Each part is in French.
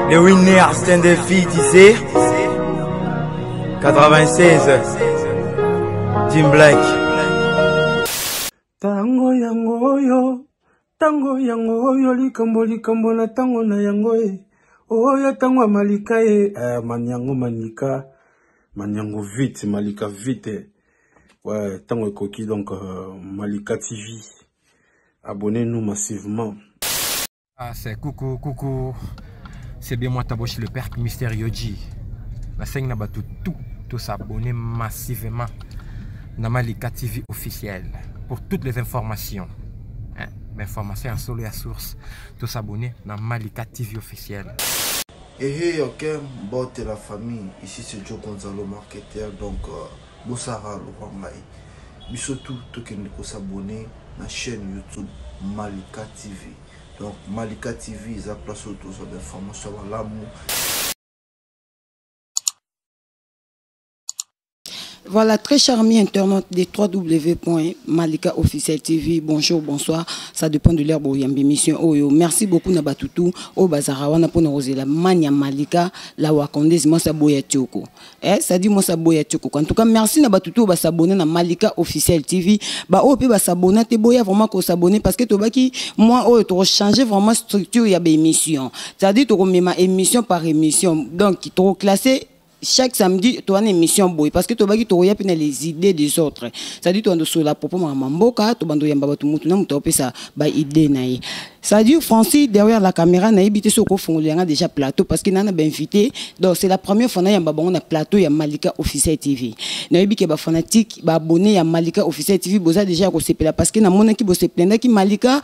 Les winners, c'est un défi, tu sais. 96. Team Black. Tango yangoyo, likambo na tango na yangoe. Oya tango malika e. Manyango manika. Manyango vite, malika vite. Ouais, tango coquille donc Malika TV. Abonnez-nous massivement. Ah, c'est coucou. C'est bien moi Taboshi le père Mystérieux G. La scène n'a pas tout s'abonner massivement dans Malika TV officiel pour toutes les informations. Hein? Informations en solo et à source. Tout s'abonner dans Malika TV officiel. Hey, ok, bon, t'es la famille. Ici c'est Joe Gonzalo, marketeur. Donc, Boussara, le Wangai. Mais surtout, tout le monde peut s'abonner à la chaîne YouTube Malika TV. Donc, Malika TV, ils ont placé autour des informations à l'amour. Voilà, très charmant internaute des www.malika officiel TV. Bonjour, bonsoir. Ça dépend de l'heure où il y a une émission. Merci beaucoup Nabatutu. Au Bazarawana pour nous la mania Malika, la Wakondez, moi ça boya tchoko. Ça dit moi ça boya tchoko. En tout cas, merci Nabatutu ba s'abonner na Malika officiel TV. Ba opi ba s'abonner te boya vraiment ko s'abonner parce que to baki moi to changer vraiment structure il y a des émissions. Ça dit to met ma émission par émission. Donc to classer chaque samedi, tu as une émission boy parce que tu vas tu les idées des autres. Ça dit tu as sur la propos mamboka, tu vas yamba tu mutu na mutu ça ba idée naï. Ça dit Francis derrière la caméra na habité sur ko fongolianga déjà plateau parce qu'il n'a pas invité. Donc c'est la première fois na yamba on a plateau ya Malika officiel TV. Na yebi ke ba fanatique ba abonné ya Malika officiel TV boza déjà ko sepela parce que na mona ki bo seplenda ki Malika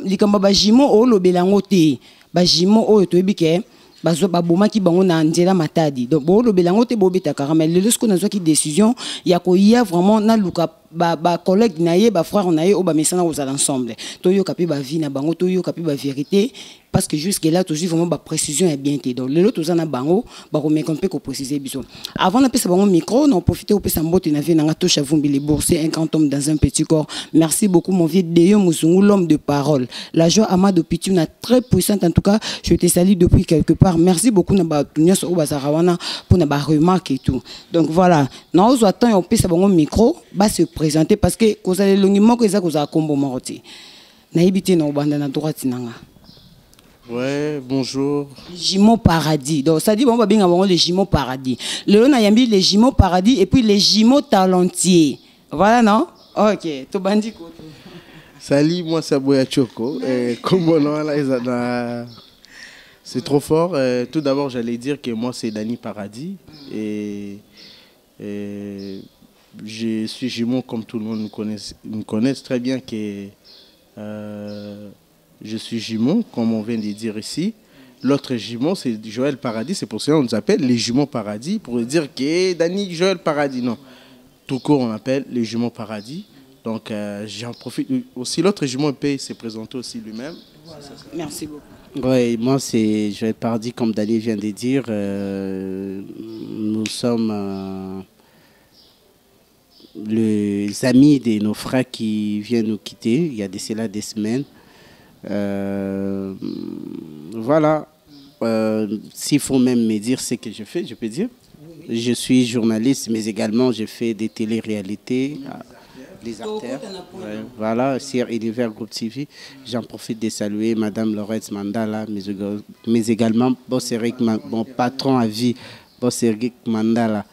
likamba ba jimo o lobelango te. Ba jimo o to yebi ke baboma ki bango na nzela matadi donc bo lo belango te bo beta karama le lorsque on a qui décision ya ko ya vraiment na luka ba collègue na ye ba frère na ye o ba mesana aux ensemble to yo kapi ba vie na bango to yo kapi ba vérité parce que jusque là toujours vraiment ba précision est bien té donc le lot na bango ba ko mekompe ko préciser biso avant na pesa bango micro on profiter au pesa mbote na vie na to chavumbi les boursiers un grand homme dans un petit corps. Merci beaucoup mon vieux Deyo Muzungu, l'homme de parole, la joie Amado Pitu na très puissante. En tout cas je te salue depuis quelque part. Merci beaucoup na ba tunya so bazarawana pour na ba remarque et tout. Donc voilà na ozo attend on pesa bango micro ba se présenter parce que cause les longiments que ça cause à combo morti na ibité na banda na droite nanga. Ouais, bonjour. Jimo Paradis. Donc ça dit bon va bien avoir les Jimo Paradis. Le on a yambi les Jimo Paradis et puis les Jimo Talentiers. Voilà non? OK, to bandi ko. Salut, moi c'est Boya Choco. Comme on là c'est trop fort. Tout d'abord, j'allais dire que moi c'est Dani Paradis et je suis jumeau comme tout le monde me connaisse très bien que je suis jumeau, comme on vient de dire ici. L'autre jumeau, c'est Joël Paradis. C'est pour cela qu'on nous appelle les jumeaux Paradis. Pour dire que Dani, Joël Paradis, non. Tout court, on appelle les jumeaux Paradis. Donc, j'en profite. Aussi, l'autre jumeau peut se présenter aussi lui-même. Voilà. Merci beaucoup. Oui, moi, c'est Joël Paradis, comme Dani vient de dire. Nous sommes les amis de nos frères qui viennent nous quitter. Il y a de cela des semaines. Voilà, s'il faut même me dire ce que je fais, je peux dire. Je suis journaliste, mais également je fais des télé-réalités, des artères. Voilà, sur Univers Group TV. J'en profite de saluer Madame Laurette Mandala, mais également Boss Eric, mon patron à vie, Boss Eric Mandala.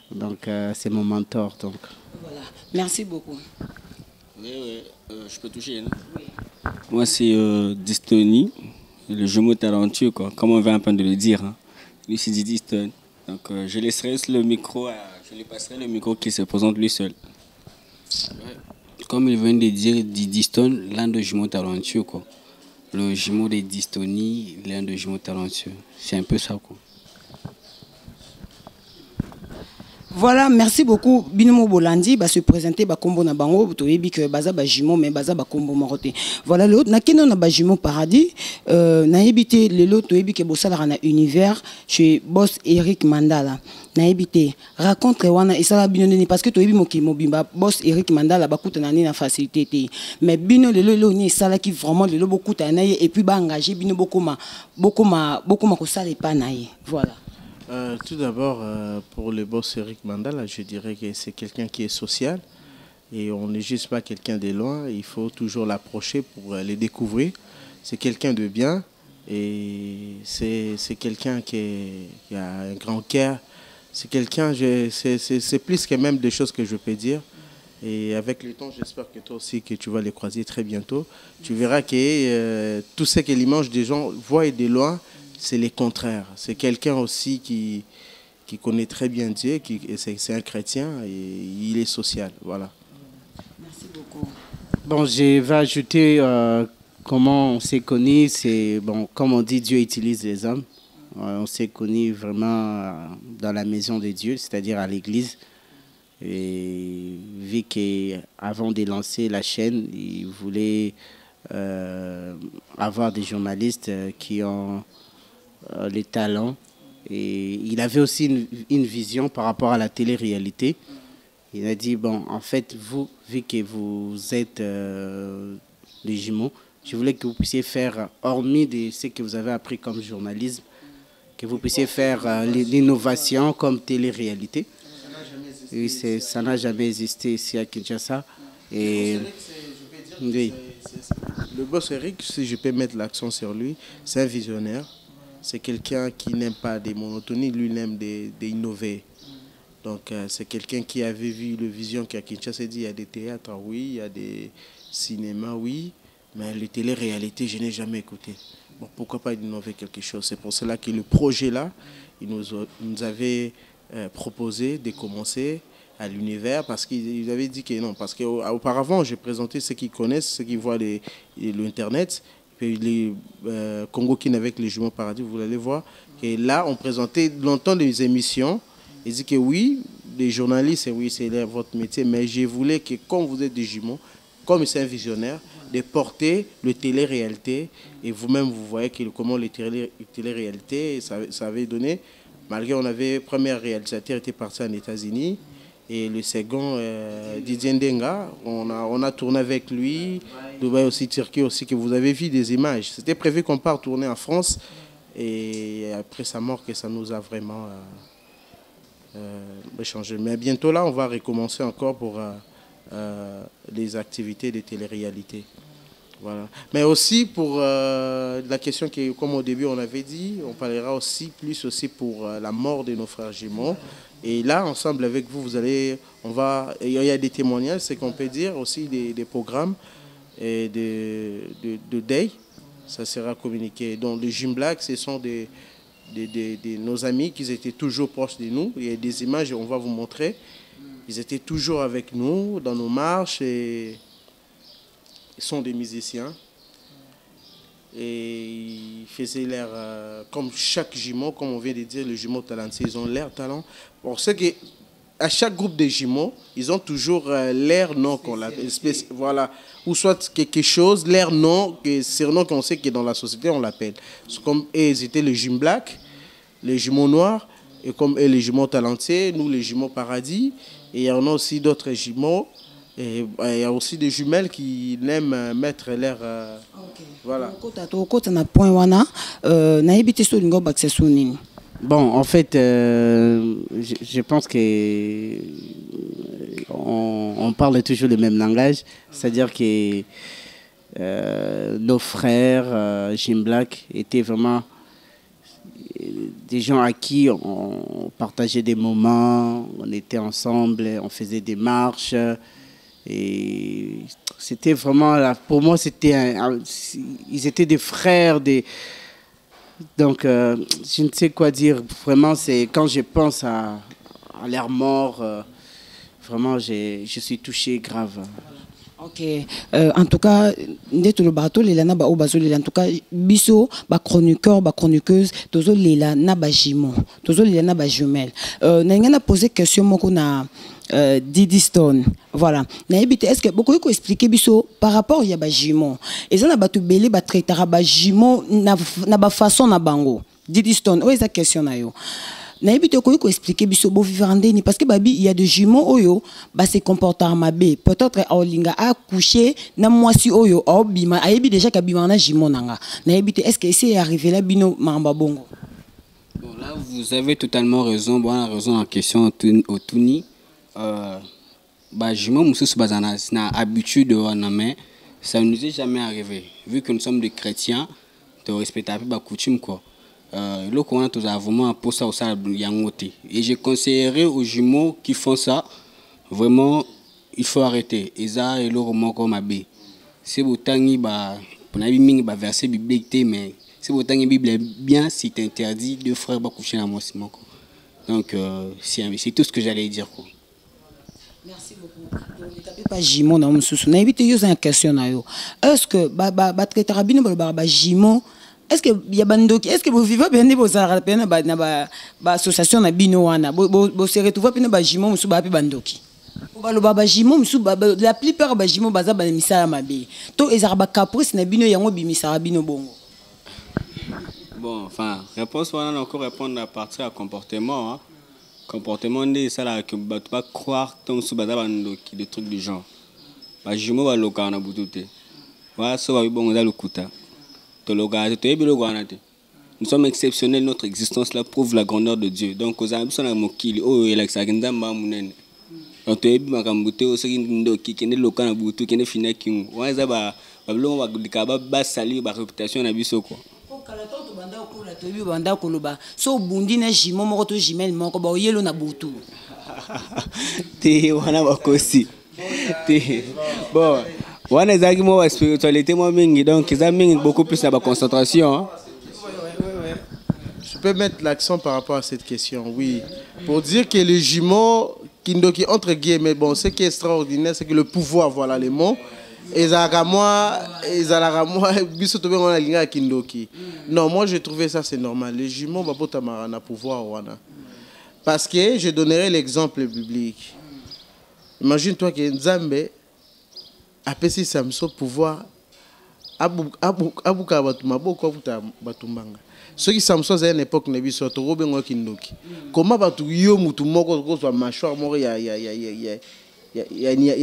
Donc c'est mon mentor. Donc. Voilà, merci beaucoup. Oui, je peux toucher. Non? Oui. Moi, c'est Distony, le jumeau talentueux, quoi, comme on vient un peu de le dire. Hein. Lui, c'est Diston. Donc, je laisserai le micro, je lui passerai le micro qui se présente lui seul. Ouais. Comme il vient de dire, Diston, l'un des jumeaux talentueux, quoi. Le jumeau de Distony, l'un des jumeaux talentueux. C'est un peu ça, quoi. Voilà, merci beaucoup. Binomo Bolandi va se présenter ba combo na bango, toyebi que baza ba jumeau mais baza ba combo maroté. Voilà l'autre na keno na ba jumeau paradis na yebité le lot toyebi que bosala na univers chez boss Eric Mandala. Na yebité raconte wana esala bino nini parce que toyebi mokimo bimba boss Eric Mandala ba kuta na ni na facilité té. Mais bino le lot ni sala qui vraiment le lot beaucoup ta na et puis ba engager bino beaucoup ma ko sala pas na. Voilà. Tout d'abord, pour le boss Eric Mandala, je dirais que c'est quelqu'un qui est social et on n'est juste pas quelqu'un de loin, il faut toujours l'approcher pour le découvrir. C'est quelqu'un de bien et c'est quelqu'un qui a un grand cœur. C'est quelqu'un, c'est plus que même des choses que je peux dire. Et avec le temps, j'espère que toi aussi, que tu vas les croiser très bientôt. Tu verras que tout ce que l'image des gens voient de loin, c'est le contraire. C'est quelqu'un aussi qui connaît très bien Dieu, c'est un chrétien et il est social. Voilà. Merci beaucoup. Bon, je vais ajouter comment on s'est connus. C'est bon, comme on dit, Dieu utilise les hommes. On s'est connus vraiment dans la maison de Dieu, c'est-à-dire à l'église. Et vu qu'avant de lancer la chaîne, il voulait avoir des journalistes qui ont les talents et il avait aussi une vision par rapport à la télé-réalité. Il a dit, bon, en fait, vous, vu que vous êtes des jumeaux, je voulais que vous puissiez faire, hormis de ce que vous avez appris comme journalisme, que vous puissiez faire l'innovation comme télé-réalité. Et ça n'a jamais existé ici à Kinshasa. Et oui. Le boss Eric, si je peux mettre l'accent sur lui, c'est un visionnaire. C'est quelqu'un qui n'aime pas des monotonies, lui il aime d'innover. Donc c'est quelqu'un qui avait vu le vision qu'à Kinshasa dit il y a des théâtres, oui, il y a des cinémas, oui, mais les télé-réalités, je n'ai jamais écouté. Bon, pourquoi pas innover quelque chose? C'est pour cela que le projet là, il nous avait proposé de commencer à l'univers parce qu'il avait dit que non, parce qu'auparavant j'ai présenté ceux qui connaissent, ceux qui voient l'internet. Puis les Congo Kin avec les jumeaux paradis, vous allez voir. Et là, on présentait longtemps des émissions. Il dit que oui, les journalistes, oui, c'est votre métier, mais je voulais que, comme vous êtes des jumeaux, comme c'est un visionnaire, de porter le télé-réalité. Et vous-même, vous voyez comment les télé-réalités, ça avait donné. Malgré on avait, le premier réalisateur était parti en États-Unis. Et le second, Didier Ndenga, on a tourné avec lui, Dubaï aussi, Turquie aussi, que vous avez vu des images. C'était prévu qu'on parte tourner en France. Et après sa mort, que ça nous a vraiment changé. Mais bientôt là, on va recommencer encore pour les activités de télé-réalité. Voilà. Mais aussi pour la question que, comme au début on avait dit, on parlera aussi plus aussi pour la mort de nos frères jumeaux. Et là, ensemble avec vous, il y a des témoignages, c'est qu'on peut dire aussi des programmes et de Day, ça sera communiqué. Donc les Jim Black, ce sont nos amis qui étaient toujours proches de nous. Il y a des images, on va vous montrer. Ils étaient toujours avec nous dans nos marches et ils sont des musiciens. Et ils faisaient l'air, comme chaque jumeau, comme on vient de dire, les jumeaux talentueux, ils ont l'air talent. Bon, c'est qu'à chaque groupe de jumeaux, ils ont toujours l'air non qu'on l'appelle, voilà, ou soit quelque chose, l'air non, c'est un nom qu'on sait que dans la société on l'appelle. Comme ils étaient les jumeaux Black, les jumeaux noirs, et comme les jumeaux talentueux, nous les jumeaux paradis, et il y en a aussi d'autres jumeaux. Et il y a aussi des jumelles qui aiment mettre l'air. Voilà. Bon, en fait, je pense que on parle toujours le même langage. C'est-à-dire que nos frères, Jim Black, étaient vraiment des gens à qui on partageait des moments, on était ensemble, on faisait des marches. Et c'était vraiment, pour moi, ils étaient des frères. Donc, je ne sais quoi dire. Vraiment, c'est quand je pense à leur mort, vraiment, je suis touché grave. Ok, en tout cas, ndé le bateau les lana ba obazo les en tout cas biso ba chroniqueur ba chroniqueuse tozo les lana ba jimo tozo les lana ba jumelle na ngana poser question moko na Didi Stone voilà na ebité est-ce que beaucoup ko expliquer biso par rapport ya ba jimo et ça na ba to belé ba traitera ba jimo na ba façon na bango Didi Stone o esa question na yo. Na ebité ko expliquer biso bo vivande ni parce que babi il y a des jumeaux oyo ba se comporter mabe peut-être olinga a coucher na mwasi oyo obima ayebi déjà ka bima na jumeau nanga na ebité est-ce que c'est arrivé là bino mamba bongo. Bon là vous avez totalement raison, bon la raison en question au Tuni bah jumeau mususu bazana na habitude wana mais ça ne nous est jamais arrivé vu que nous sommes des chrétiens de respecter un peu ba coutume quoi. Le courant tout ça vraiment pour ça au sein yangote et je conseillerais aux jumeaux qui font ça vraiment il faut arrêter et ça et le roman comme abbé c'est autant ba pour na mingi ba verset biblique mais c'est autant bible bien si t'interdit deux frères ba coucher à moi donc c'est tout ce que j'allais dire quoi. Merci beaucoup. Pas jimo na mususu na éviter yo une question na yo est-ce que ba traiter rabino ba jimo. Est-ce que y a bandoki est-ce que vous vivez bien des beaux arabes na ba association na bino wana bo se retrouver bien ba jimo musu ba bandoki ba lo ba jimo musu la plupart ba jimo baza ba misala mabe to ezaraba caprice na bino yango bimisara bino bongo. Bon enfin réponse wana encore répondre à partir à comportement hein. Comportement de ça là que ba pas croire ton musu baza bandoki des trucs du genre ba jimo ba loka na butute wa so ba bongo za lokuta. Nous sommes exceptionnels, notre existence là prouve la grandeur de Dieu. Donc, aux amis, on a mokili, oh, il a que ça genda mamunen. Donc, tu es bien cambuté, au second qui est le cas boutou, qui est fini qui, ouais, ça va, babylon va dikaba bas salir, ba réputation na biso quoi. So bundi na jimo moko to jimel moko ba oyelo na boutou. Te wana bakosi. Te bon. On a dit que la spiritualité donc ils ont beaucoup plus à la concentration. Je peux mettre l'accent par rapport à cette question, oui. Pour dire que les jumeaux, qui entre guillemets, bon, ce qui est extraordinaire, c'est que le pouvoir, voilà les mots. Non, moi j'ai trouvé ça c'est normal. Les jumeaux, na pouvoir, parce que je donnerai l'exemple biblique. Imagine-toi que Nzambe apesi Samson pouvoir abuka batu maboko abuta batu mbanga soki Samson à une époque na biso to robengo kindoki comment batu yo mutu moko ko mâchoire moko ya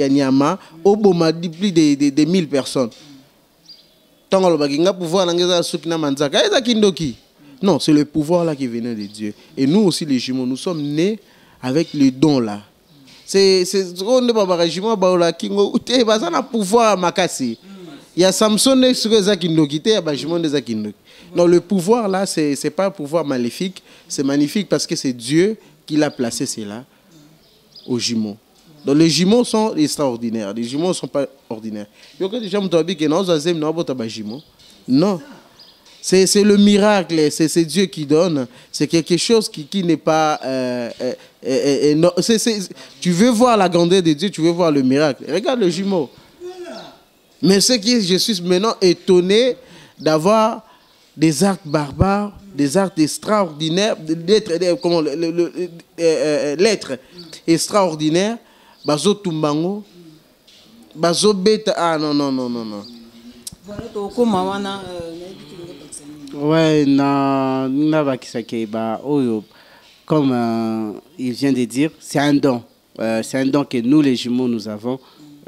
nyama oboma plus de 1000 personnes tant lo bakinga pouvoir na ngeza soki na manzaka eza kindoki non c'est le pouvoir là qui venait de Dieu et nous aussi les jumeaux nous sommes nés avec le don là. C'est on est pas régiment baola kingo te bazana pouvoir makasi. Il y a Samson sur les akindoki te ya bajiment des akindoki. Non le pouvoir là c'est pas un pouvoir maléfique, c'est magnifique parce que c'est Dieu qui l'a placé cela aux jumeaux. Donc les jumeaux sont extraordinaires, les jumeaux sont pas ordinaires. Yo que déjà m'tobi que non zazem non bota bajimo. Non. C'est le miracle, c'est Dieu qui donne. C'est quelque chose qui n'est pas... non, tu veux voir la grandeur de Dieu, tu veux voir le miracle. Regarde le jumeau. Mais ce qui je suis maintenant étonné d'avoir des actes barbares, des actes extraordinaires, l'être extraordinaire. Bazo Tumbango, Bazo Beta... Ah non. Ouais, comme il vient de dire, c'est un don. C'est un don que nous, les jumeaux, nous avons.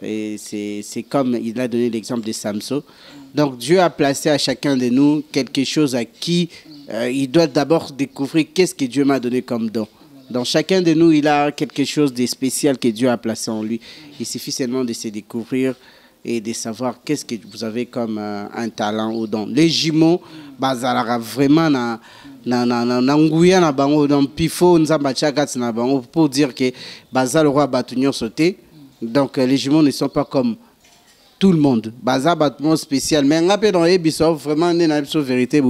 Et c'est comme il a donné l'exemple de Samson. Donc Dieu a placé à chacun de nous quelque chose à qui il doit d'abord découvrir qu'est-ce que Dieu m'a donné comme don. Dans chacun de nous, il a quelque chose de spécial que Dieu a placé en lui. Il suffit seulement de se découvrir et de savoir qu'est-ce que vous avez comme un talent ou don. Les jumeaux, bazara vraiment na nguya na bango dans pifo nzamba chakat na bango pour dire que bazar le roi batunyo sauté. Donc les jumeaux ne sont pas comme tout le monde. Bazar battement spécial mais ngapé dans ebiso vraiment na ebiso vérité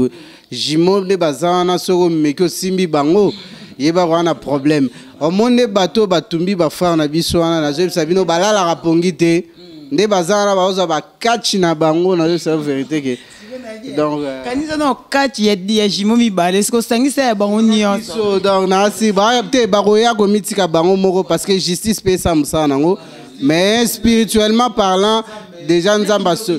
jumeaux les bazar na soro meko simbi bango yeba wana problème. Au monde bateau batumbi ba frère na biso na zo sabino balala rapongite. nde bazara baoza ba catch na bango na c'est vérité que donc kanisa no catch ya jimo mi bale est-ce que sangisa ya bango nyonso donc na si ba te ba roya ko mitika bango moko parce que justice pe ça msa nango mais spirituellement parlant déjà nzamba so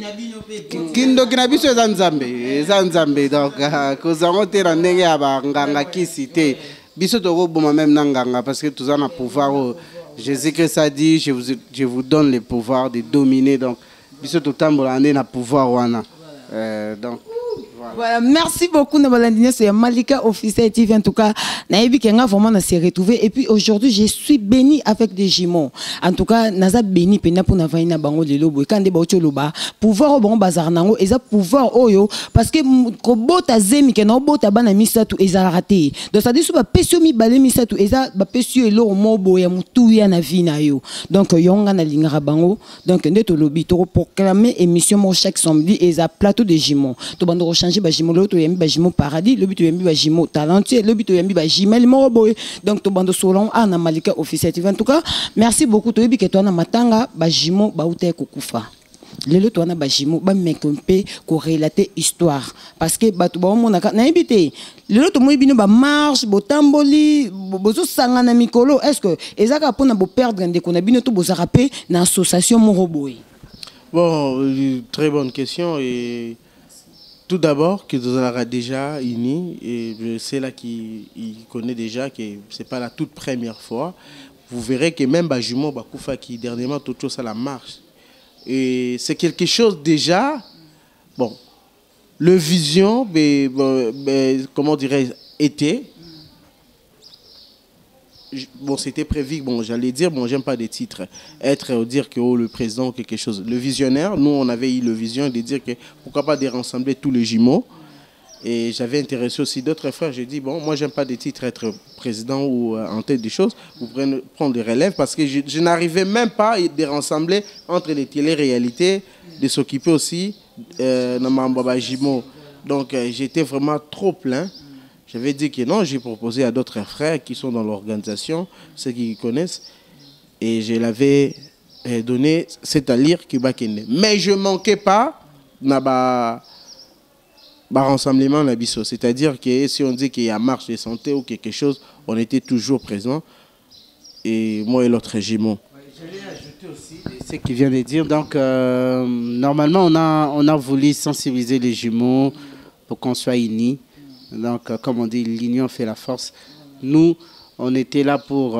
kindo kinabiso eza nzambe donc kozango te na ndenge ya banganga kisi te biso tokoboma même na nganga parce que tous en a pouvoir Jésus-Christ a dit je vous donne le pouvoir de dominer donc biso totambola na pouvoir wana donc voilà, merci beaucoup Nabalandine, c'est Malika Officiel TV en tout cas. Naïbi Kenga vraiment s'est retrouvé et puis aujourd'hui je suis béni avec des jumeaux. En tout cas, naza béni pena pour na vaina bango de lobo quand de baocho loba pouvoir au bon bazar nango eza pouvoir oyo parce que ko bota zemi ke na bota bana misatu eza raté. Donc ça dit so ba pesio mi balé misatu eza ba pesio elo mobo ya mutu ya na vie na yo. Donc yonga na lingara bango. Donc ndeto lobi to proclamer émission mo chaque samedi eza plateau de jumeaux. To bando changer bajimo loto yembi bajimo paradis le but yembi bajimo talentueux le but yembi bajimel moroboy donc to bando solon ana Malika Officiel TV en tout cas merci beaucoup to yebi ke to na matanga bajimo bauta kokufa lelo to na bajimo ba mekompe ko relater histoire parce que batu ba mona na yebite lelo to moyi bino ba marche botamboli bozo sanga na mikolo est-ce que ezaka pona bo perdre ndeko na bino to bozaka pe na association moroboy. Bon, très bonne question et tout d'abord, que nous avons déjà unis, et c'est là qu'il connaît déjà que ce n'est pas la toute première fois. Vous verrez que même Bajimo Bakoufa qui dernièrement tout ça la marche. Et c'est quelque chose déjà, bon, le vision, comment dirais-je, était. Bon, c'était prévu, bon, j'allais dire, bon, j'aime pas des titres, être, dire que oh, le président ou quelque chose. Le visionnaire, nous, on avait eu le vision de dire que pourquoi pas de rassembler tous les jumeaux. Et j'avais intéressé aussi d'autres frères. J'ai dit, bon, moi, j'aime pas des titres, être président ou en tête des choses. Vous prenez, prendre des relèves parce que je n'arrivais même pas de rassembler entre les télé-réalités, de s'occuper aussi de Mambaba Jimo. Donc, j'étais vraiment trop plein. J'avais dit que non, j'ai proposé à d'autres frères qui sont dans l'organisation, ceux qui connaissent, et je l'avais donné, c'est-à-dire que mais je ne manquais pas dans rassemblement Nabiso. C'est-à-dire que si on dit qu'il y a marche de santé ou quelque chose, on était toujours présents, et moi et l'autre jumeau. Je l'ai ajouté aussi ce qu'il vient de dire. Donc, normalement, on a voulu sensibiliser les jumeaux pour qu'on soit unis. Donc, comme on dit, l'union fait la force. Nous, on était là pour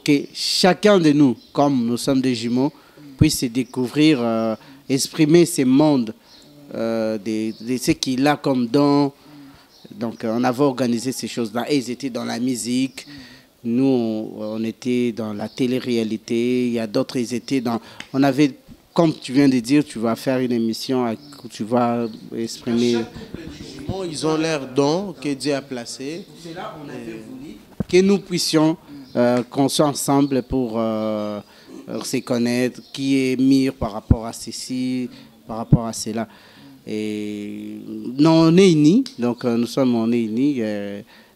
que chacun de nous, comme nous sommes des jumeaux, puisse découvrir, exprimer ces mondes, de ce qu'il a comme don. Donc, on avait organisé ces choses-là. Et ils étaient dans la musique. Nous, on était dans la télé-réalité. Il y a d'autres, ils étaient dans... On avait, comme tu viens de dire, tu vas faire une émission où tu vas exprimer... Ils ont l'air dons que Dieu a placés. C'est là qu'on avait voulu que nous puissions qu'on soit ensemble pour se connaître, qui est mieux par rapport à ceci, par rapport à cela. Et non, on est unis, donc on est unis.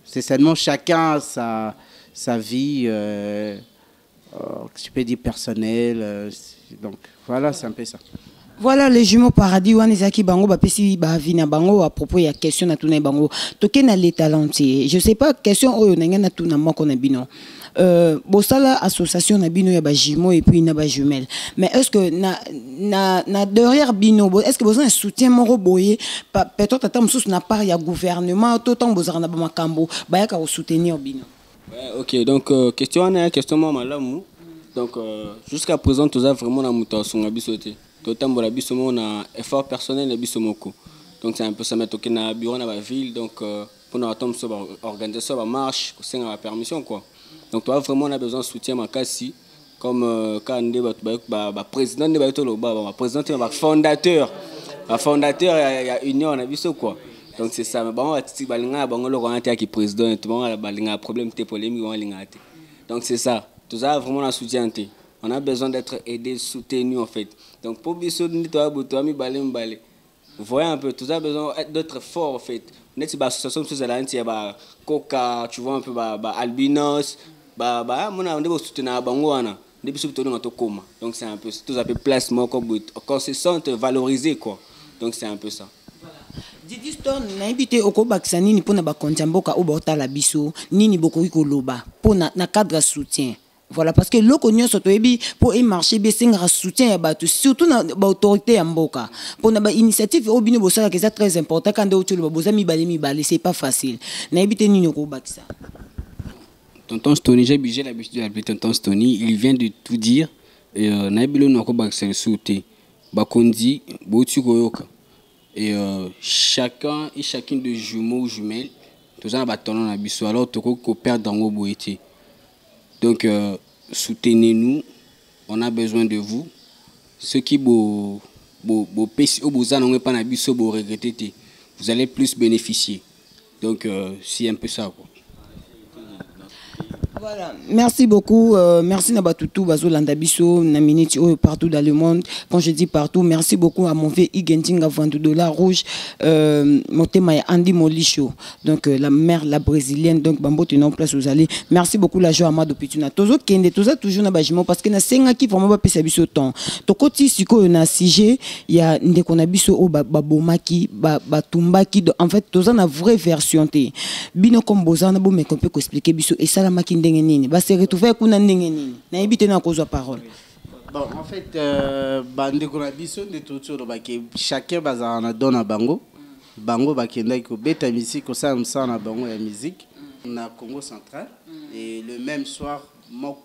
C'est seulement chacun a sa vie, je peux dire personnelle. Donc voilà, c'est un peu ça. Voilà les jumeaux paradis wanizaki bango bapesi ba vina bango à propos ya question na tuna bango toke na les talentés je sais pas question oyo na ngana tuna moko na bino bosala association na bino ya ba jumeaux et puis na ba jumelles mais est-ce que na derrière bino est-ce que besoin un soutien moko boye peut-être ata mususu na part ya gouvernement tout temps bozara na ba makambo ba ya ka soutenir bino. Ouais, OK donc question moi malamu donc jusqu'à présent tout ça vraiment na mutation ngabisoté totambola biso on a effort personnel na biso moko donc c'est un peu ça mettre OK na bureau na ba ville donc pour na tombe so organiser so ba marche c'est la permission quoi donc toi vraiment on a besoin de soutien makasi comme quand ndé ba président ndé ba tolo ba président ba fondateur il y a union na biso quoi donc c'est ça ba titi balinga bango lo ko qui président tout ba balinga problème té polémique on linga té donc c'est ça tout ça vraiment la soutien té. On a besoin d'être aidé, soutenu en fait. Donc pour biso vous voyez un peu, tout ça besoin d'être fort en fait. Net si association sur la il y a Coca, tu vois un peu albinos, mon on doit soutenir bango wana. depuis ce temps coma. Donc c'est un peu tout à fait placement quand se sentent valorisés quoi. Donc c'est un peu ça. Didi Stone na ibité okobakisa nini pona ba kontiamboka obota la biso nini bokoki koloba pona na cadre soutien. Voilà parce que loko nyonso toyebi pour marcher be senga soutien ya bato surtout na ba autorité ya mboka. Pona ba initiative obino bosala que c'est très important quand de otolo boza mibale c'est pas facile. Na ibité nini okobakisa. Tonton Stony, j'ai l'habitude de l'appeler Tonton Stony, il vient de tout dire. Naibilo n'okobakisa soutien. Bakondi botu koyoka. Et chacun et chacune de jumeaux ou jumelles, tous en bâtonnant la biso, alors tout qu'on perd dans vos boîtiers. Donc, soutenez-nous, on a besoin de vous. Ceux qui vous allez plus bénéficier. Donc, c'est un peu ça. Quoi. Voilà, merci beaucoup. Merci Nabatutu, Bazo Landabiso, Naminiti, partout dans le monde. Quand je dis partout, merci beaucoup à mon vieux Igentinga $20 rouge, Motema Andy Molicho, donc la mère, la brésilienne, donc Bambo tenant place aux allées. Merci beaucoup la joie Amado Pituna. Tozo Kende, Toza toujours Nabajimo, parce que na senga qui vraiment pas pesa biso temps. Tokoti siko na sije, il y a Ndekonabiso o Babomaki, Batumbaki, en fait, Toza na vraie version te. Bino comme Bozana, bo me qu'on peut expliquer biso et ça la maki ndenge ba se retrouver kuna ndenge nini na ebité na kozwa parole. Bon, en fait bande ko na biso de tout ba ke chacun bazana na dona bango ba kenda ko beta musique ko sa na bango ya musique na Congo central et le même soir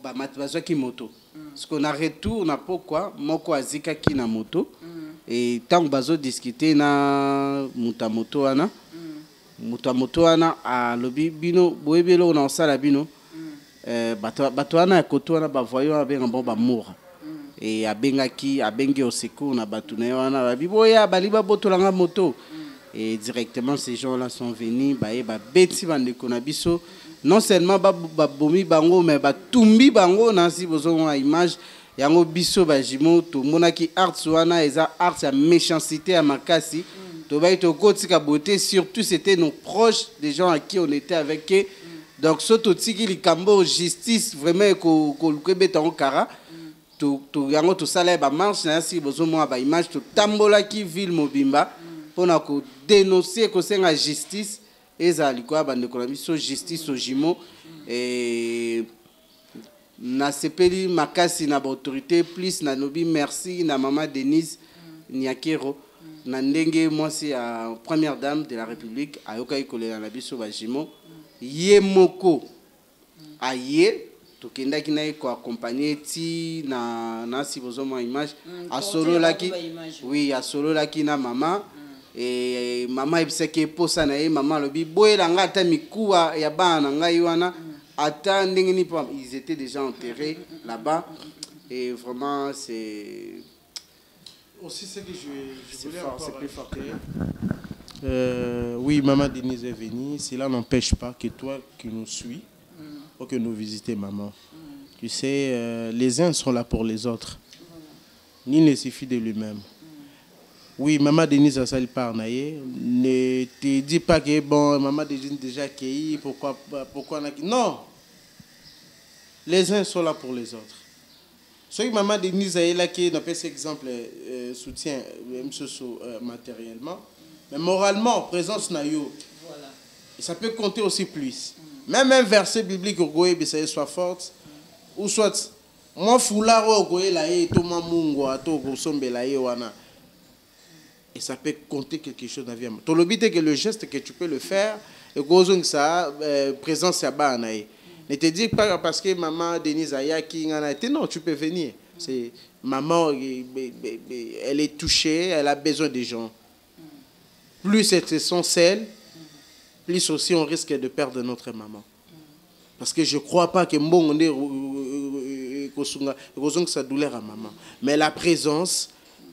ba matbazo ki moto parce qu'on a retour na pourquoi moko azika ki na moto et tant bazo discuter na mutamoto ana mutamoto ana a lobi bino boebelo na sala bino Batoana ya kotoana ba voyo abenga bon ba moura et abengi au secours na batuna wana ba biboya baliba botolanga moto et directement ces gens-là sont venus ba beti bande konabiso non seulement ba bomi bango mais ba tumbi bango na si besoin à image yango biso ba jimo to monaki art wana eza art ya méchanceté à makasi to ba to kotika beauté surtout c'était nos proches des gens à qui on était avec eux. Donc, ce qui est le justice, vraiment, que béton au cara, tout ça, là, marche, si besoin de image, tout tambola qui ville mobimba, pour dénoncer que c'est la justice, et ça, quoi, justice au jimo, et na sepeli makasi na autorité, plus na nobi merci, na maman Denise Niakero, na ndenge, moi, c'est la première dame de la République, à Yokai Kolé na biso bajimo. Ye moko aye tokenda kina ko accompagner ti na si bozoma image a solo laki oui a solo laki na mama et mama ibiseke posa na ye mama lobi boyela ngata mikuwa ya bana ngai wana ata ndenge ni ils étaient déjà enterrés là-bas et vraiment c'est aussi ce que je voulais encore plus fort. Oui, maman Denise est venue. Cela n'empêche pas que toi qui nous suis, ou que nous visiter maman. Tu sais, les uns sont là pour les autres. Ni ne suffit de lui-même. Oui, maman Denise a sali par naïe. Ne te dis pas que bon, maman Denise déjà accueillie. Pourquoi non. Les uns sont là pour les autres. Ce que maman Denise a là qui n'a pas cet exemple soutien même matériellement. Mais moralement, présence na yo. Voilà. Et ça peut compter aussi plus. Même un verset biblique au goye soit forte. Ou soit, moi foulard au goye la ye, to mamungo, to kosombe la ye wana. Et ça peut compter quelque chose dans la vie. Ton but est que le geste que tu peux le faire, et que ça présence ya ba na ye. Ne te dis pas parce que maman Denise Ayaki non, tu peux venir. C'est maman, elle est touchée, elle a besoin des gens. Plus elles sont celles, plus aussi on risque de perdre notre maman. Parce que je ne crois pas que ça douleur à maman. Mais la présence,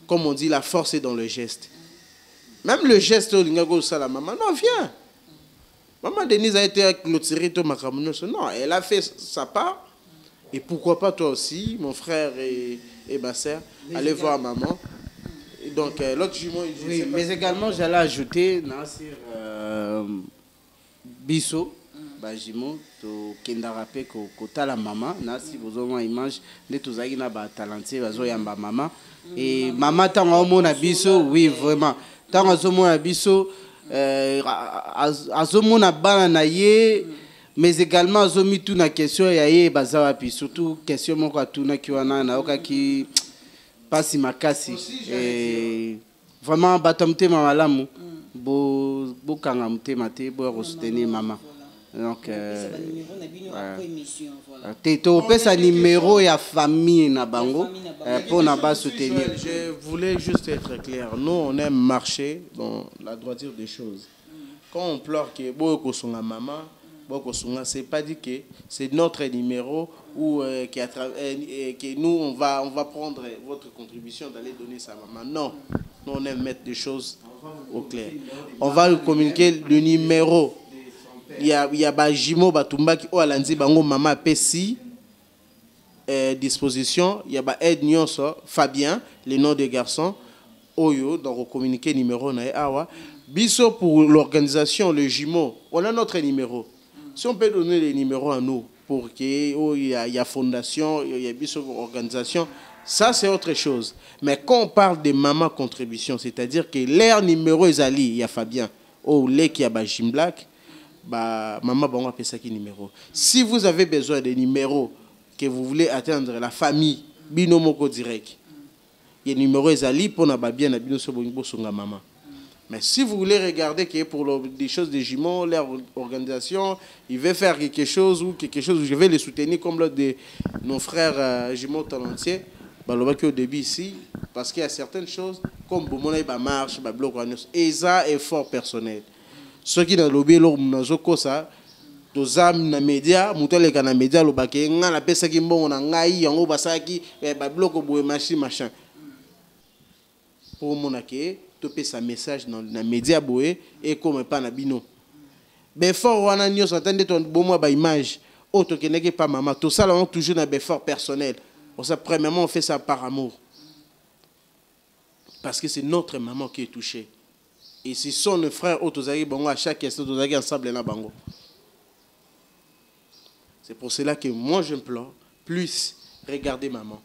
comme on dit, la force est dans le geste. Même le geste, la maman, non, viens. Maman Denise a été avec l'autorité, non, elle a fait sa part. Et pourquoi pas toi aussi, mon frère et ma soeur, allez voir maman. Donc, l'autre jumeau, oui, mais également, j'allais ajouter Nassir Bisso, bajimo tokendaka mpe kotala mama nasi bozomona image nde tozalaki na batalentie bazoyamba mama et mama ntango azomona biso oui vraiment ntango azomona biso azomona bana na ye mais également azomituna question ya ye baza wapi surtout question moko atunaki wana naokaki pasi makasi vraiment bato ya motema malamu bokanga motema te boya kosoutenir mama donc topesa numéro ya famille na bango pour na ba soutenir. Je voulais juste être clair, nous on aime marcher dans la droiture des choses. Quand on pleure que beaucoup sont la maman, beaucoup sont c'est pas dit que c'est notre numéro ou que nous on va prendre votre contribution d'aller donner sa maman. Non, nous on aime mettre des choses au clair. On va communiquer le numéro. Il y a Bajimo Batumbaki ou Alanzi Bango Mama Pessi disposition. Il y a Aide Nyonso Fabien, les noms des garçons. Oyo, donc on communique numéro na awa. Biso pour l'organisation, le jumeau, on a notre numéro. Si on peut donner les numéros à nous pour qu'il y a fondation, il y a biso organisation, ça c'est autre chose. Mais quand on parle de maman contribution, c'est-à-dire que leur numéro est ali, il y a Fabien, ou les qui a Bajim Black. Bah, maman bon appeler ça qui numéro. Si vous avez besoin des numéros que vous voulez atteindre la famille binomoko direct, il y a numéro ezali pour na bien na bino so bongo songa maman. Mais si vous voulez regarder que pour des choses des jumeaux, leur organisation, il veut faire quelque chose ou quelque chose où je vais les soutenir comme l'autre de nos frères jumeaux talentueux, bah le au début ici parce qu'il y a certaines choses comme bomona ba marche, ba bloc et ça effort personnel. Ceux qui n'ont lobby leur nazoko ça dos âmes na média mutole kana média lo baké nga la pesa ki mbongo na ngai yango basaki ba bloco boé machin pour monake to pesa message na média boé et comme pas na bino ben fort wana nyos attendez ton bomo ba image autre que n'est pas maman tout ça là on toujours na effort personnel on ça premièrement on fait ça par amour parce que c'est notre maman qui est touchée. Et si son frère Otozaki Bango à chaque question Otozaki ensemble na Bango. C'est pour cela que moi j'implore plus regarder maman.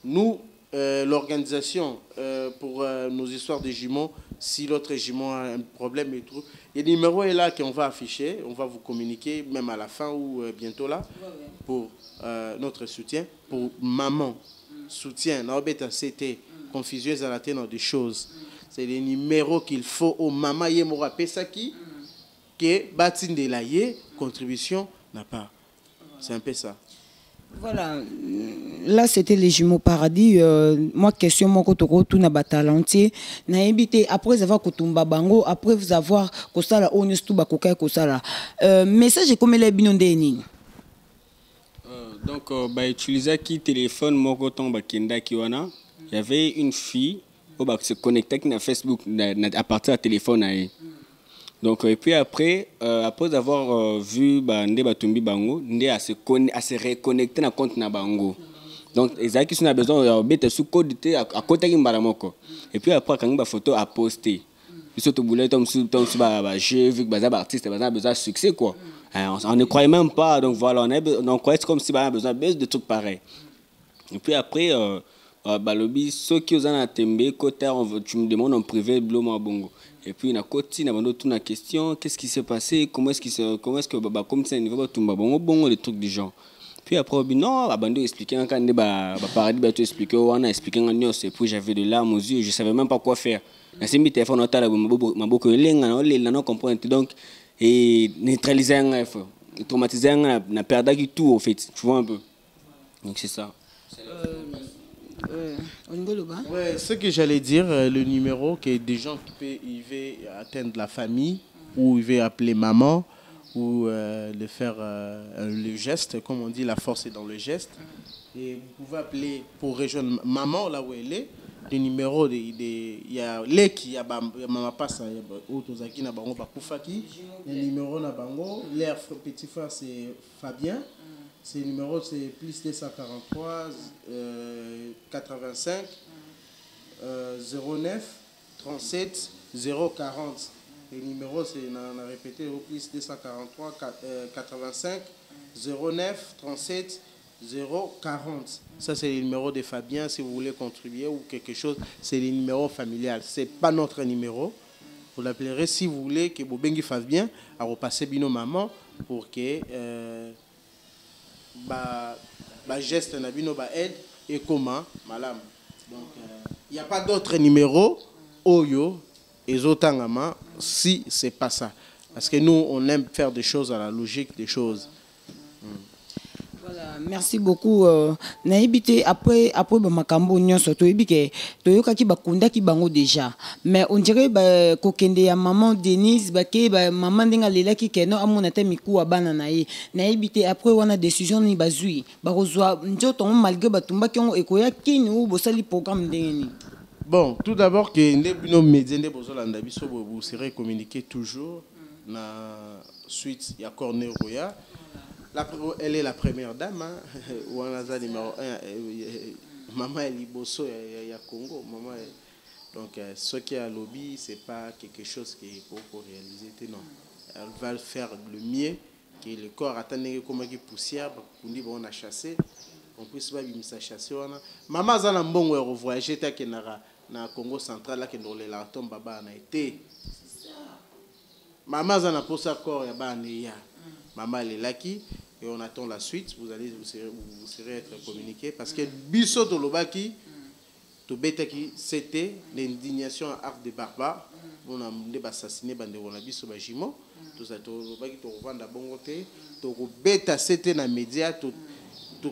Nous l'organisation pour nos histoires de jumeaux, si l'autre jumeau a un problème et tout, il y a des numéros là qu'on va afficher, on va vous communiquer même à la fin ou bientôt là pour notre soutien pour maman soutien na obeta c'était confusion à la tête dans des choses. C'est les numéros qu'il faut au maman Yemora Pesaki que Batine de la contribution n'a pas. C'est un peu ça. Voilà, là c'était les jumeaux paradis. Moi, question, mon kotoko, tout n'a pas talenté. N'a invité après avoir kotumba bango, après vous avoir kosala onus tout bakoka kosala. Message comme les binondeni. Donc, utiliser qui téléphone, mon coton bakenda kiwana. Il y avait une fille qui se connectait à Facebook à partir du téléphone. Donc, et puis après avoir vu Ndé Batumbi Bango, Ndé à se reconnecter à compte na Bango. Donc, les gens qui ont besoin de mettre sous code à côté de Mbaramoko. Et puis après, quand une photo à poster, surtout boulot j'ai vu que les artistes ont besoin de succès quoi. On ne croyait même pas, donc voilà, on croyait comme si on avait besoin de trucs pareils. Et puis après, balobi ceux qui ont un tembe côté tu me demandes en privé bloma bongo et puis na côté na bando toute la question qu'est-ce qui s'est passé comment est-ce que baba comme ça niveau tumba bongo les trucs du genre puis après non bando expliquer quand ne ba paradis ba tu expliquer on a expliqué en news et puis j'avais de larmes aux yeux je savais même pas quoi faire na simi téléphone otala maboko lenga na le na comprendre donc et neutraliser un effort traumatiser na perdre tout au fait tu vois un peu donc c'est ça. Ouais, ce que j'allais dire, le numéro que des gens qui veulent atteindre la famille ou ils veulent appeler maman ou le faire le geste, comme on dit, la force est dans le geste. Et vous pouvez appeler pour rejoindre maman là où elle est. Le numéro il y a les qui y a maman passe Otozaki na bango bakufaki. Le numéro na bango, leur petit frère c'est Fabien. Ce numéro c'est plus 243 85 09 37 040 Les numéros, c'est, on a répété au plus 243 85 09 37 040. Ça, c'est le numéro de Fabien. Si vous voulez contribuer ou quelque chose, c'est le numéro familial. Ce n'est pas notre numéro. Vous l'appellerez si vous voulez que Bobengi Fabien a repassé Bino Maman pour que geste na Bino aide et comment malam. Donc, il n'y a pas d'autre numéro. Oyo et Zotangama si ce n'est pas ça. Parce que nous, on aime faire des choses à la logique des choses. Voilà, merci beaucoup. Naibité après makambo nyonso toyebike toyoka ki bakunda ki bango déjà. Mais on dirait kokende ya maman Denise bake maman ndenga lela ki keno amona te miku abana na ye. Naibité après wana décision ni bazui. Bakozwa njoto malgré batumba ki on ekoya kini ou bosali programme ndengeni. Bon, tout d'abord que nos médias vous serez communiqués toujours na suite ya Corneille Roya. Elle est la première dame, hein. Ou on a numéro 1, maman est liboso ya Congo, maman est... Donc ce qui est à lobby, c'est pas quelque chose qui est pour réaliser, non. Elle va faire le mieux que le corps attend comme qui poussière, on a chassé, on puisse pas bien chasser. Maman zana mbongo ya revoyager ta kenara na Congo central là que dans les latons baba na été. Maman zana posa corps ya ba ya. Maman elle est là qui et on attend la suite. Vous serez être communiqué parce que biso to lobaki to betaki c'était l'indignation à art de barbare. On a demandé assassiner bande on a biso ba jimo. Tout ça to lobaki to revendre bongoté to beta c'était na média to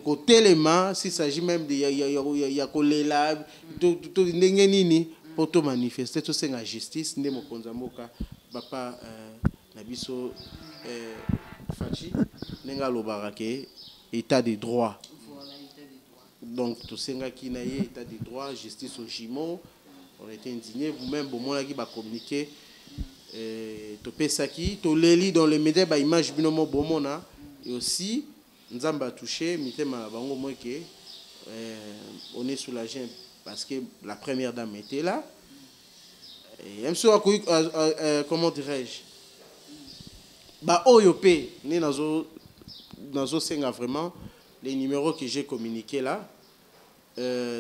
côté élément s'il s'agit même de ya kolela to ndenge nini pour to manifester to senga justice ndemo konza mboka papa na biso Fachi nenga lobarake état de droit. Donc tout senga qui na état de droit, justice au Jimo, on était indigné vous-même bon moi qui va communiquer to pesaki to leli dans les médias ba image binomo bomona et aussi nzamba touché mitema bango moi que on est soulagé parce que la première dame était là et même so comment dirais-je bah OYOP ni nazo senga vraiment les numéros que j'ai communiqués là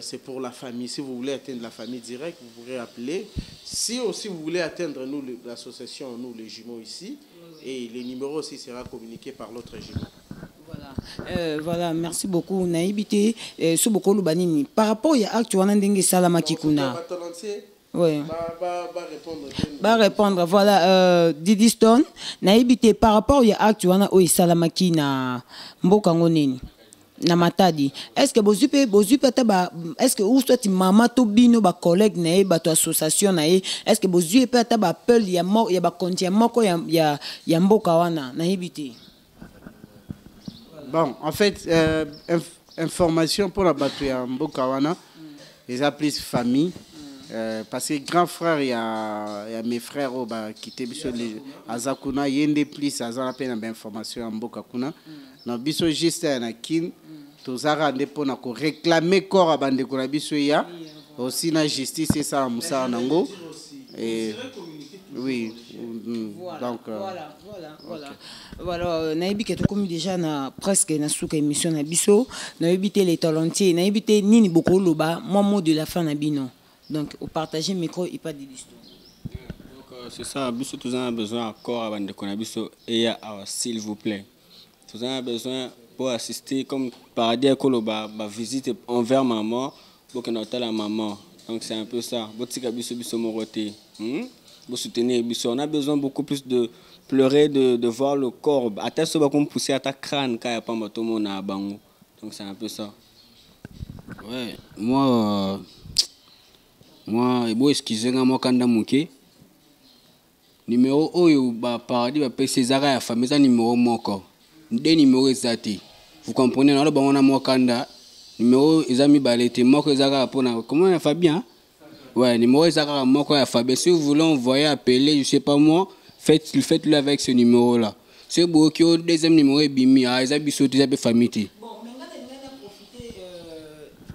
c'est pour la famille. Si vous voulez atteindre la famille directe, vous pourrez appeler. Si aussi vous voulez atteindre nous l'association, nous les jumeaux ici, et les numéros aussi sera communiqué par l'autre jumeau. Voilà. Voilà, merci beaucoup. Naïbité, Soboko Lubanini. Par rapport à l'acte, on a un salama kikuna. Oui. Va répondre. Voilà, Didi Stone. Naïbité, par rapport à l'acte, on a un salama ki na mbokangonini. Na matadi. Est-ce que est-ce que ou soit maman to bino ba collègue na ba to association na est-ce que bozu pe ta ba appel ya mo ya ba compte ya moko ya mboka wana na hibiti. Bon, en fait information pour la batu ya mboka wana les applis famille parce que grand frère il y a mes frères qui étaient biso les azakuna yende plus azana pe na information ya mboka kuna na biso juste na kin tozara ndepona ko réclamer corps abande ko na biso ya aussi na justice et ça musa nango et oui donc voilà naibike to comme déjà na presque na souka émission na biso na éviter les talentiers na éviter nini boko loba mot de la fin na bino donc au partager micro et pas de l'histoire. Donc c'est ça biso tous on a besoin corps abande ko na biso et s'il vous plaît. Vous avez besoin pour assister comme paradis à Koloba, visite envers maman, pour que notre la maman. Donc c'est un peu ça. Vous soutenez. On a besoin beaucoup plus de pleurer, de voir le corps. À tel moment qu'on pousse à ta crâne, quand il n'y a pas de monde à Bango. Donc c'est un peu ça. Ouais, moi, excusez-moi quand je numéro oyo paradis va payer César à la famille, numéro moko. Des numéros exacts. Vous comprenez, on a un mokanda, numéro exami balete, moko ezaka pour comment on a Fabien? Ouais, numéro ezaka moko ya Fabien. Si vous voulez envoyer appeler, je sais pas moi, faites-le avec ce numéro là. C'est beau que le deuxième numéro est bimi, ezabi sauté, ezabi famille. Bon, maintenant on va profiter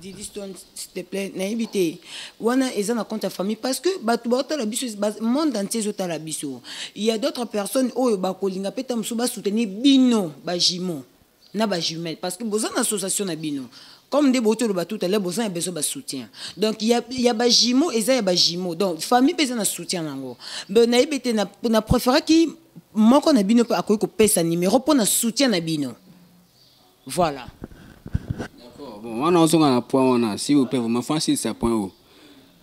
Didi Stone, s'il te plaît, n'invite. Wana ils ont un compte à famille parce que le monde entier est à la biso. Il y a d'autres personnes où bakolinga peta musuba soutenir bino bajimo na bajumel parce que besoin d'association na bino. Comme des botos le bateau, il a besoin de soutien. Donc il y a bajimo et il y a bajimo. Donc famille besoin de soutien nango. Ben na préféré qui moi qu'on a bino à quoi qu'on paie sa numéro pour na soutien na bino. Voilà. Bon, on a un point, si vous pouvez vraiment faire ce point.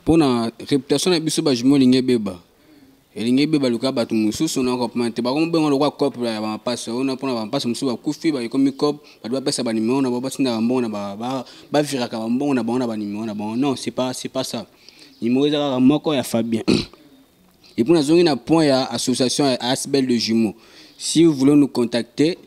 Pour la réputation de Bissou Bajimo Lingebeba. Et Lingebeba, le cas Batou Moussou, on a complémenté. Par contre, on a le droit cop, on a passé, on a pour la passe, on a Koufi, comme cop, on doit passer à numéro, on a pas un bon, on a Viraka, on a bon, numéro, non, c'est pas ça. Numéro est à Moko et Fabien. Et pour la zone, il y a un point à l'association Asbel de Jumeaux. Si vous voulez nous contacter,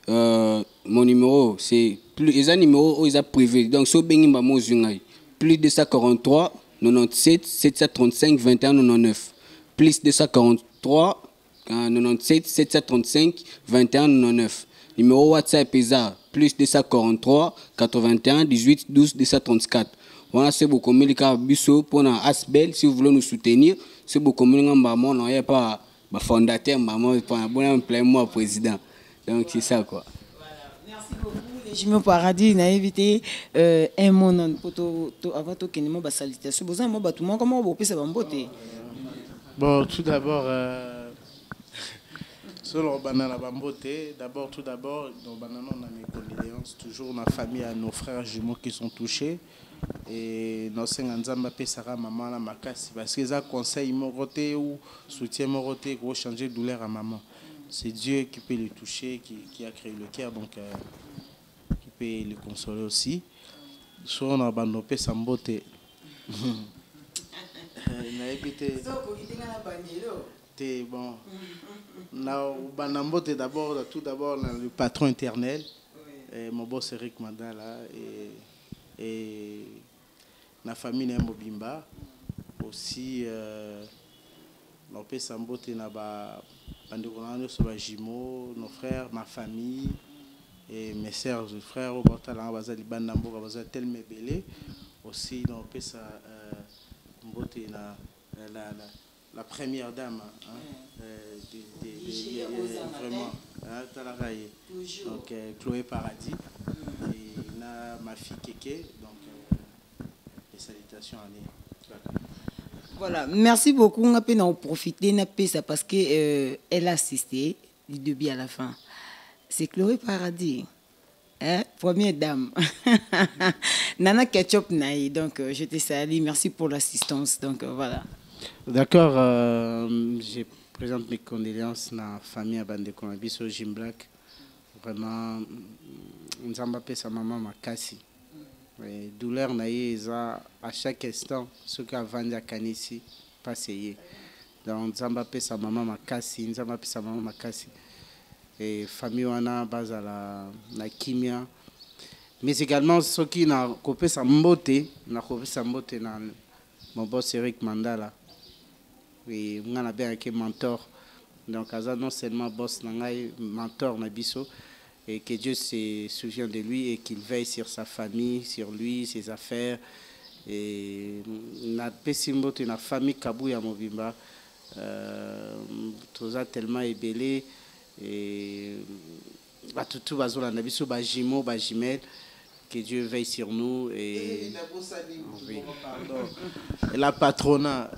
mon numéro, c'est plus les numéros ils sont privés donc so bengi mbamo zungai plus 243 97 735 21 99 plus 243 97 735 21 99 numéro WhatsApp PESA plus 243 81 18 12 234 voilà c'est beaucoup communiquer biso pour na Asbel si vous voulez nous soutenir c'est beaucoup communiquer mbamo non y a pas fondateur mbamo pour un plein mois président donc c'est ça quoi. Jimmy Paradis n'a évité un moment avant tout qu'il n'y ait pas de salutation. Comment vous pouvez savoir beauté? Bon, tout d'abord, selon Banana Bamboté, tout d'abord, dans Banana, on a mes condoléances, toujours ma famille, à nos frères jumeaux qui sont touchés. Et nos Senganzamba Pesara, maman, la Makasi, parce que ça conseille Moroté ou soutien Moroté pour changer de douleur à maman. C'est Dieu qui peut le toucher, qui a créé le cœur, donc. Qui peut le consoler aussi. Soit on a abandonné sa beauté. Bon. D'abord, tout d'abord, le patron éternel, mon boss Eric Mandala et la famille Mobimba. Aussi, nos nos frères, ma famille. Et mes sœurs et frères au Bortalan bazali bandambo bazali tellement belé aussi dans pesa mbote la première dame vraiment talaraye donc Chloé Paradis et ma fille Kéké donc les salutations à elle. Voilà, merci beaucoup. On a pu en profiter parce que elle a assisté du début à la fin. C'est Chloé Paradis, hein? Première dame. Nana Ketchup Naï, donc je te salue, merci pour l'assistance. Donc voilà. D'accord, je présente mes condoléances à la famille à Bandeko Abisso Jim Black. Vraiment, nous avons appelé sa maman Makasi. Douleur Naï, à chaque instant, ce qu'a vendu à Kanissi, passé. Donc nous avons appelé sa maman Makasi, nous avons appelé sa maman Makasi. Et famille wana base à la kimia mais également ceux qui n'a coupé sa beauté na mon boss Eric Mandala et on a bien un mentor donc non seulement boss nangai mentor na biso et que Dieu se souvient de lui et qu'il veille sur sa famille sur lui ses affaires et na pesimbote na famille Kabuya Mobimba tout ça tellement ébélé et tout bazula na biso bajimo bajimel que Dieu veille sur nous et oui. Et la patronat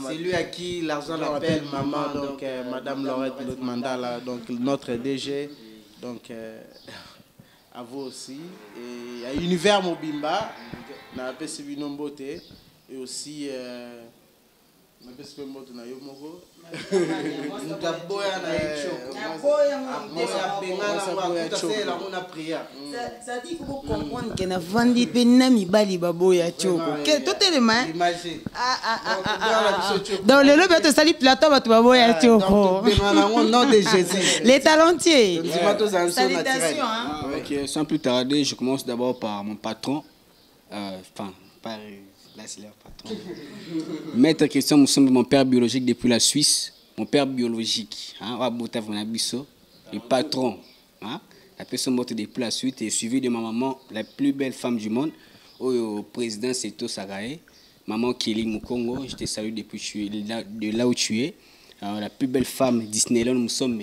c'est lui à qui l'argent l'appelle maman donc madame Laurette Mandala donc notre DG donc à vous aussi et à Univers Mobimba na PCB Nombote et aussi ça dit qu'il faut comprendre que na vandi pena mibali baboya choko que tout est main dans le lobe to sali plateau batu baboya choko nom de Jésus les talentiers salutations hein. OK, sans plus tarder, je commence d'abord par mon patron enfin par là c'est leur patron. Maître Christian Moussambe, mon père biologique depuis la Suisse, mon père biologique, hein, le patron, hein, Après son mot depuis la suite, et suivi de ma maman, la plus belle femme du monde, au président Seto Sagae, maman Kelly Mukongo, je te salue depuis de là où tu es. Alors, la plus belle femme, Disneyland Mousombe,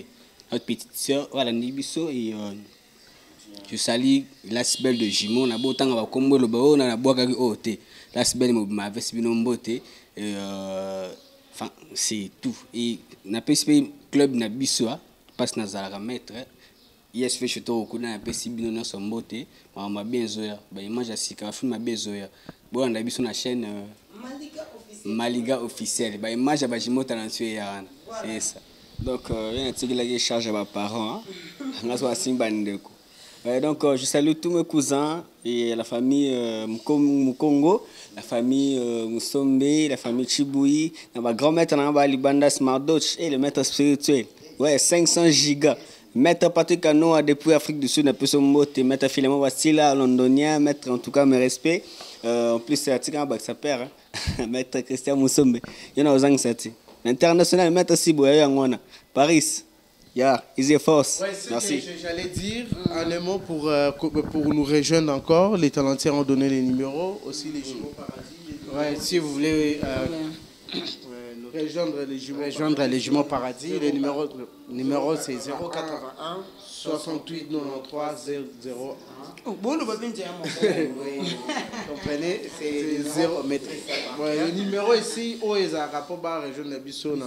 notre petite soeur, voilà, Nibiso, et je salue l'asbel de Jimon, on a beau temps à combo le baron, on a bois gagné au thé. L'asbel m'a vesti non beauté, enfin, c'est tout. Et n'a pas essayé club n'a bisoa, passe na zara maître. Yes, fait chez toi au coup n'a pas essayé bien son beauté, m'a bien zoya, bah image à sika, film m'a bien zoya. Bon, on a vu sur la chaîne Maliga officielle, bah image à Bajimo talentueux ya, c'est ça. Donc, il y a un petit qui charge à mes parents, on a soit Simbandeko. Donc, je salue tous mes cousins et la famille Mukongo, la famille Musombe, la famille Chiboui, ma grand-mère Libanda Smardoch et le maître spirituel. Ouais, 500 gigas. Maître Patrick Cano depuis Afrique du Sud, un peu son mot, maître Philemon Bastila, londonien, maître en tout cas mes respects. En plus, c'est sa père, maître Christian Musombe. Il y en a aux Angsati. L'international, maître Sibouya Yangwana, Paris. Yeah, Easy Force. Ouais, merci. J'allais dire en un mot pour nous rejoindre encore. Les talentiers ont donné les numéros, aussi les jumeaux Paradis. Ouais, si vous voulez rejoindre les jumeaux Paradis, le numéro c'est 081 68 93 001. Bon, nous va bien dire. Comprenez, c'est 0 mètre. Le numéro ici, où est à rapport à la région de Bissau,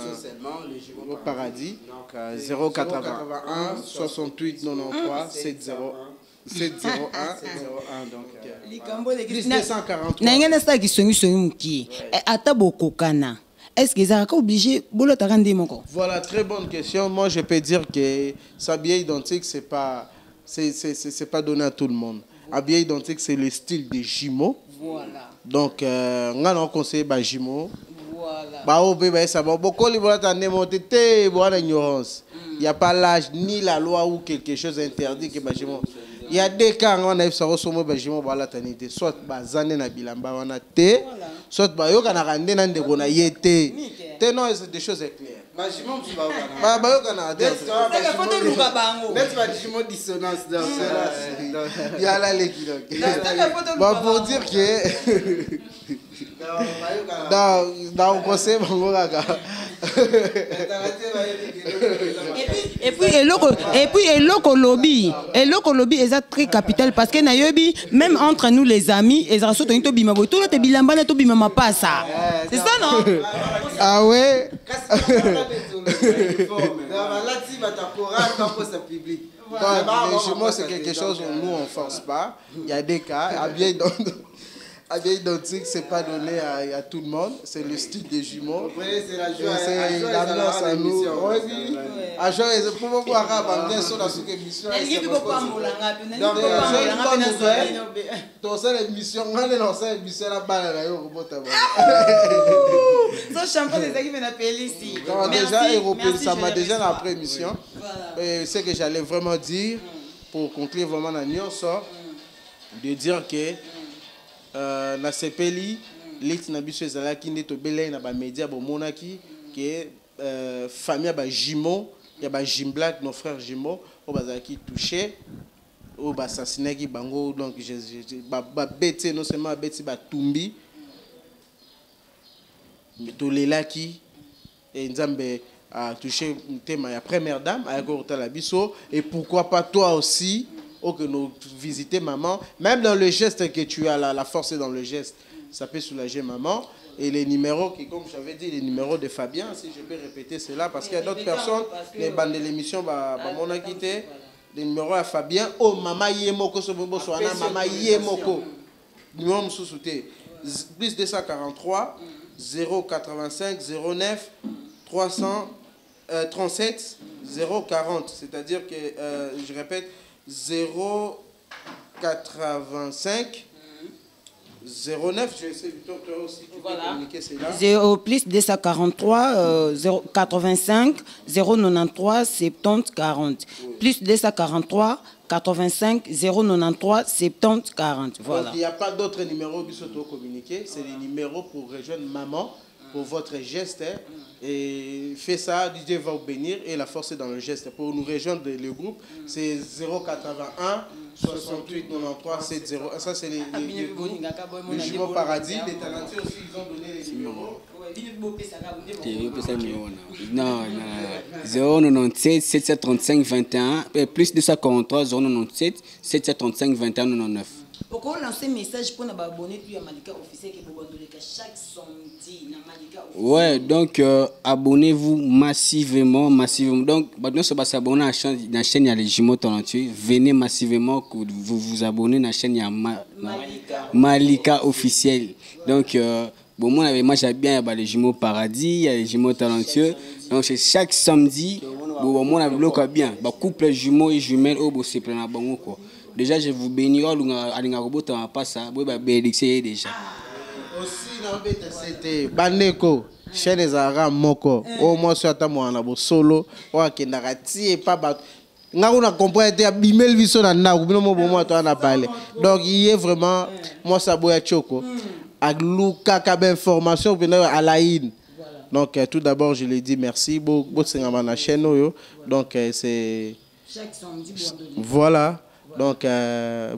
au Paradis. Donc 081 68 93 701. 701 donc plus 243. N'engene ça qui sont qui ata bokokana. Est-ce que ça obligé bolo tarande moko? Voilà, très bonne question. Moi je peux dire que s'habiller identique c'est pas donné à tout le monde. Habiller identique c'est le style des jumeaux. Voilà. Donc on a conseillé ba jumeaux. Voilà. Ba au bébé ça va beaucoup les voilà tande monter té voilà ignorance. Il y a pas l'âge ni la loi ou quelque chose interdit que ba jumeaux. Il y a des cas où on a fait ça, bajimo bala tanité, soit bazane na bilamba wana té, soit bayo kana rande na ndeko na yete. Té non, c'est des choses claires. Bajimo tu vas bayo kana té. C'est photo luka bango. Net bajimo dissonance dans ça. Il y a là les kilos. Bah pour dire que dans conseil bango kaka. Et puis eloko lobby est très capital parce que nayobi même entre nous les amis et ça saute to bima boto te bilamba na to bima mapasa. C'est ça non? Ah ouais. Les jumeaux c'est quelque chose où nous on force pas. Il y a des cas habiller identique, c'est pas donné à tout le monde. C'est le style des jumeaux. Oui, c'est la joie. C'est l'ambiance à nous. Oui. À joie, c'est pour vous voir à bien sur la sous-émission. Dans cette émission, on est dans cette émission là bas là au robot. Ça champion des équipes n'a pas ici. Déjà ça m'a déjà après émission. Et ce que j'allais vraiment dire pour conclure vraiment la nuance de dire que na sepeli lit na biso ezalaki nde tobelai na ba média bomonaki que famille ba jumeaux ya ba Jimblack nos frères jumeaux o bazalaki touché o ba assassinaki bango donc ba beti non seulement beti ba tumbi to lelaki et nzambe a touché thème ya première dame à la biso et pourquoi pas toi aussi. Oh, que nous visiter maman, même dans le geste que tu as, la force est dans le geste, ça peut soulager maman. Et les numéros, qui, comme j'avais dit, les numéros de Fabien, si je peux répéter cela, parce qu'il y a d'autres personnes, les bandes de l'émission, on a quitté, les numéros à Fabien, oh, maman Yemoko, maman Yemoko, numéro sous-souté, plus 243, 085, 09, 337, 040, c'est-à-dire que, je répète, 085 09, je sais toi aussi tu peux communiquer cela. 0 plus 243 085 093 70 40 plus 243 85 093 70 40. Voilà. Donc il n'y a pas d'autres numéros qui sont communiqués, c'est les numéros pour rejoindre maman pour votre geste. Et fait ça, DJ va vous bénir et la force est dans le geste. Pour nous rejoindre le groupe, c'est 081 68 93 70. Ça, c'est les jumeaux Paradis. Les talentueux aussi, ils ont donné les numéros. Non, 097 735 21 plus 243 097 735 21 99. Pourquoi lancer un message pour nous abonner à Malika officiel qui chaque samedi na Malika officiel. Ouais, donc abonnez-vous massivement. Donc, maintenant, si vous s'abonnez à la chaîne, il y a les jumeaux talentueux. Venez massivement, vous abonnez à la chaîne, il y a Malika officiel. Donc, bon, moi, j'aime bien les jumeaux Paradis, il y a les jumeaux talentueux. Donc, c'est chaque samedi, bon, moi, on a bien. Couple jumeaux et jumelles, c'est plein de bon quoi. Déjà, je vous bénis. Déjà. Aussi, c'était Baneko, chaîne Zara Moko. Au moins, sur ta moana, solo, ou à Kendarati et pas battu. Nous avons compris que Bimel Visso n'a pas parlé. Donc, il y a vraiment, moi, ça boit choco. Avec Luka, Kabe information, à la IN. Donc, tout d'abord, je lui dis merci. Beaucoup de la chaîne. Donc, c'est. Chaque samedi, voilà. Donc,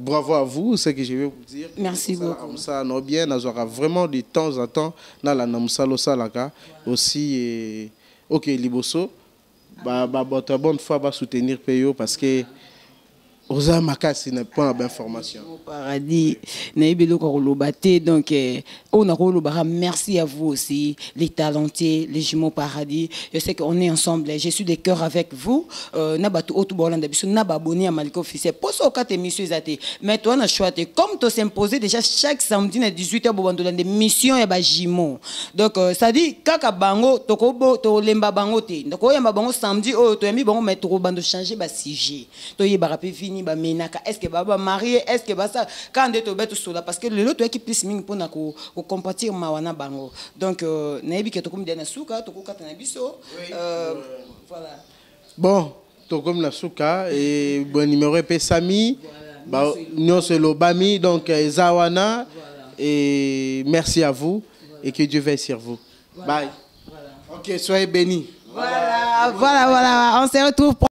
bravo à vous, c'est ce que je vais vous dire. Merci beaucoup. Ça, nous bien, nous aurons vraiment de temps en temps dans la Namsalo Salaka aussi. Ok, Liboso, votre bonne foi va soutenir Peyo parce que Oza Makasi n'est pas d'information. Paradis, donc on a merci à vous aussi, les talentés, les jumeaux Paradis. Je sais qu'on est ensemble, je suis de cœur avec vous. Nabatu Otubolanda biso nababoni à Malika officiel. Pour ce cas émission zate. Mais toi on a choisi comme tu s'imposer déjà chaque samedi à 18h pour des missions et ba jumeaux. Donc ça dit kaka bango tokobo to lemba bango te. Donc oyamba bango samedi o to yami bango mettre bando changer ba sujet. To yeba fini ba menaka est-ce que baba marié est-ce que ba ça quand de to beto sola parce que le lot qui plus ming pour na ko compatir mawana bango. Donc naebi ke to comme dena suka to ko katana biso voilà. Bon, to comme na suka et bon numéro est Sami. Bah nous c'est l'Obami donc Zawana et merci à vous et que Dieu veille sur vous. Bye. Voilà. OK, soyez bénis. Voilà, on se retrouve